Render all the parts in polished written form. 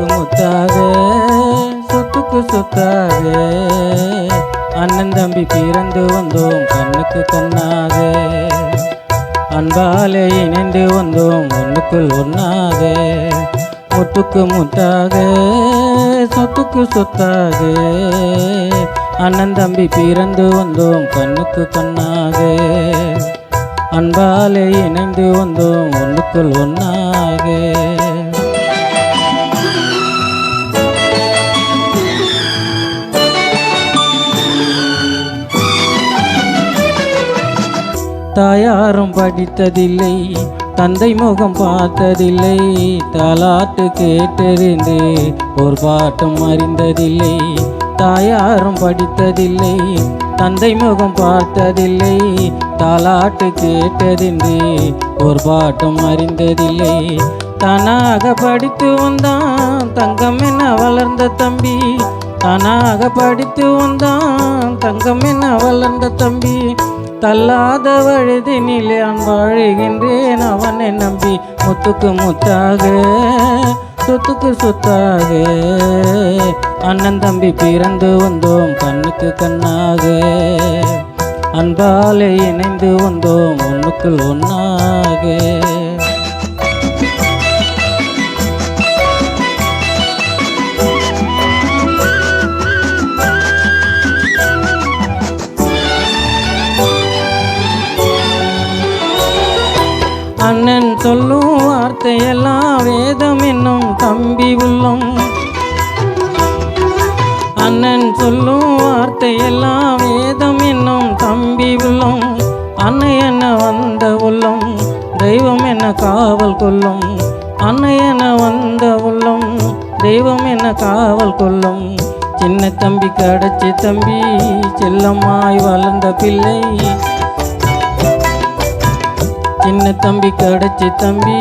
முத்தாக சொத்துக்கு சொத்தாக அண்ணன் தம்பி பிறந்து வந்தோம் கண்ணுக்கு கண்ணாக அன்பாலே இணைந்து வந்தோம் ஒன்றுக்குள் ஒன்றாக முத்துக்கு முத்தாக சொத்துக்கு சொத்தாக அண்ணன் தம்பி பிறந்து வந்தோம் கண்ணுக்கு கண்ணாக அன்பாலே இணைந்து வந்தோம் ஒன்றுக்குள் ஒன்றாக தாயாரும் படித்ததில்லை தந்தை முகம் பார்த்ததில்லை தாலாட்டு கேட்டறிந்து ஒரு பாட்டும் அறிந்ததில்லை தாயாரும் படித்ததில்லை தந்தை முகம் பார்த்ததில்லை தாலாட்டு கேட்டதின்றி ஒரு பாட்டும் அறிந்ததில்லை தானாக படித்து வந்தான் தங்கம் என வளர்ந்த தம்பி தானாக படித்து வந்தான் தங்கம் என வளர்ந்த தம்பி தள்ளாத வழுதினிலே வாழ்கின்றேன் அவனை நம்பி முத்துக்கு முத்தாக சொத்துக்கு சொத்தாக அண்ணன் தம்பி பிறந்து வந்தோம் கண்ணுக்கு கண்ணாக அன்பாலே இணைந்து வந்தோம் ஒன்றுக்குள் ஒன்றாக அண்ணன் சொல்லும் வார்த்தையெல்லாம் வேதம் என்னும் தம்பி உள்ளம் அண்ணன் சொல்லும் வார்த்தையெல்லாம் வேதம் என்னும் தம்பி உள்ளம் அன்னை என்ன வந்த உள்ளம் தெய்வம் என்ன காவல் கொள்ளும் அன்னை என்ன வந்த உள்ளம் தெய்வம் என்ன காவல் கொள்ளும் சின்ன தம்பி கடைச்சி தம்பி செல்லம்மாய் வளர்ந்த பிள்ளை சின்ன தம்பி கடைச்சி தம்பி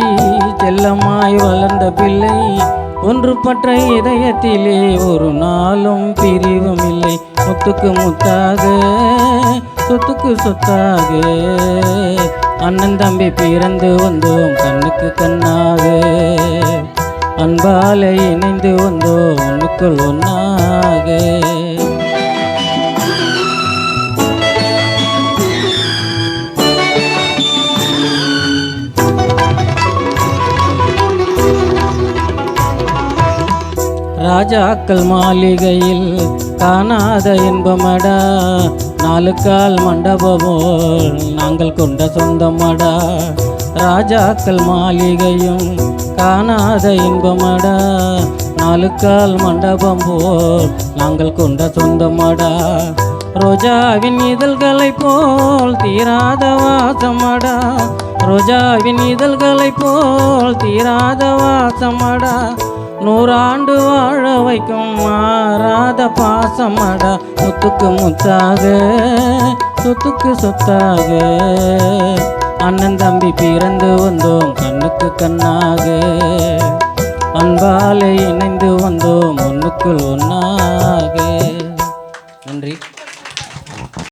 செல்லம்மாய் வளர்ந்த பிள்ளை ஒன்றுபட்ட இதயத்திலே ஒரு நாளும் பிரிவும் இல்லை முத்துக்கு முத்தாக சொத்துக்கு சொத்தாக அண்ணன் தம்பி பிறந்து வந்தோம் கண்ணுக்கு கண்ணாக அன்பாலே இணைந்து வந்தோம் ஒன்றுக்குள் ஒன்றாக ராஜாக்கள் மாளிகையில் காணாத இன்பமடா நாலு கால் மண்டபமோல் நாங்கள் கொண்ட சொந்தமடா ராஜாக்கள் மாளிகையும் காணாத இன்பமடா நாலு கால் மண்டபம் போல் நாங்கள் கொண்ட சொந்தமடா ரோஜாவின் இதழ்களை போல் தீராத வாசமடா ரோஜாவின் இதழ்களை போல் தீராத வாசமடா நூறாண்டு வாழ வைக்கும் மாறாத பாசமடா முத்துக்கு முத்தாக சொத்துக்கு சொத்தாக அண்ணன் தம்பி பிறந்து வந்தோம் கண்ணுக்கு கண்ணாக அன்பாலே இணைந்து வந்தோம் ஒன்றுக்குள் ஒன்றாக. நன்றி.